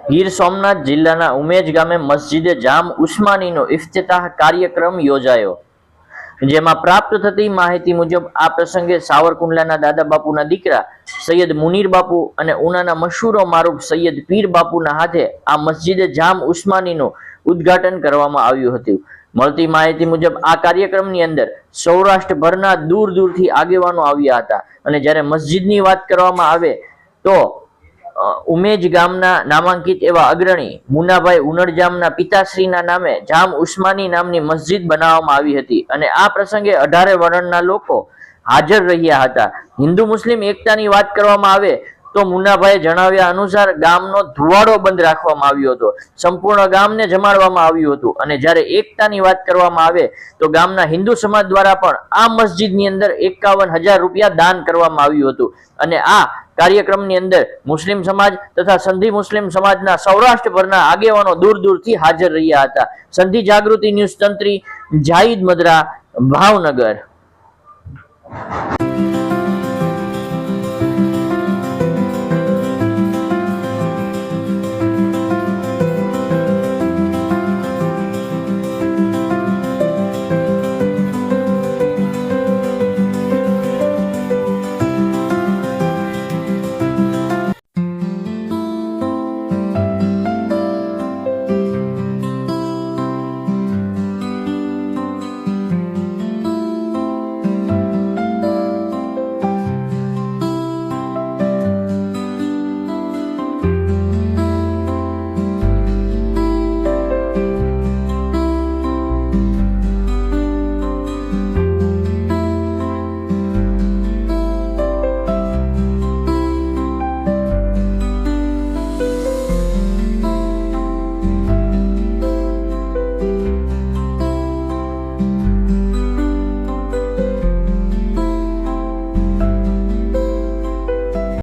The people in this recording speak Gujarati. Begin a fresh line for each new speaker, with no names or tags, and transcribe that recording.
ગીર સોમનાથ જિલ્લાના ઉમેજ ગામે મસ્જિદે જામ ઉસ્માનીનો ઇફ્તિતાહ કાર્યક્રમ યોજાયો, જેમાં પ્રાપ્ત થતી માહિતી મુજબ આ પ્રસંગે સાવરકુંડલાના દાદા બાપુના દીકરા સૈયદ મુનીર બાપુ અને ઉનાના મશહૂર મારૂફ સૈયદ પીર બાપુના હાથે આ મસ્જિદે જામ ઉસ્માનીનું ઉદ્ઘાટન કરવામાં આવ્યું હતું। મળતી માહિતી મુજબ આ કાર્યક્રમની અંદર સૌરાષ્ટ્રભરના દૂર દૂરથી આગેવાનો આવ્યા હતા અને જ્યારે મસ્જિદની વાત કરવામાં આવે તો ઉમેજ ગામના નામાંકિત એવા અગ્રણી મુનાભાઈ ઉનડજામના પિતાશ્રીના નામે જામ ઉસ્માની નામની મસ્જિદ બનાવવામાં આવી હતી અને આ પ્રસંગે 18 વર્ણના લોકો હાજર રહ્યા હતા। હિન્દુ મુસ્લિમ એકતાની વાત કરવામાં આવે તો મુનાભાઈએ જણાવ્યા અનુસાર ગામનો ધુવાડો બંધ રાખવામાં આવ્યો હતો, સંપૂર્ણ ગામને જમાડવામાં આવ્યું હતું અને જ્યારે એકતાની વાત કરવામાં આવે તો ગામના હિન્દુ સમાજ દ્વારા પણ આ મસ્જિદની અંદર 51,000 રૂપિયા દાન કરવામાં આવ્યું હતું અને આ કાર્યક્રમની અંદર મુસ્લિમ સમાજ તથા સંધિ મુસ્લિમ સમાજના સૌરાષ્ટ્રભરના આગેવાનો દૂર દૂરથી હાજર રહ્યા હતા। સંધિ જાગૃતિ ન્યૂઝ તંત્રી જાહિદ મદરા, ભાવનગર।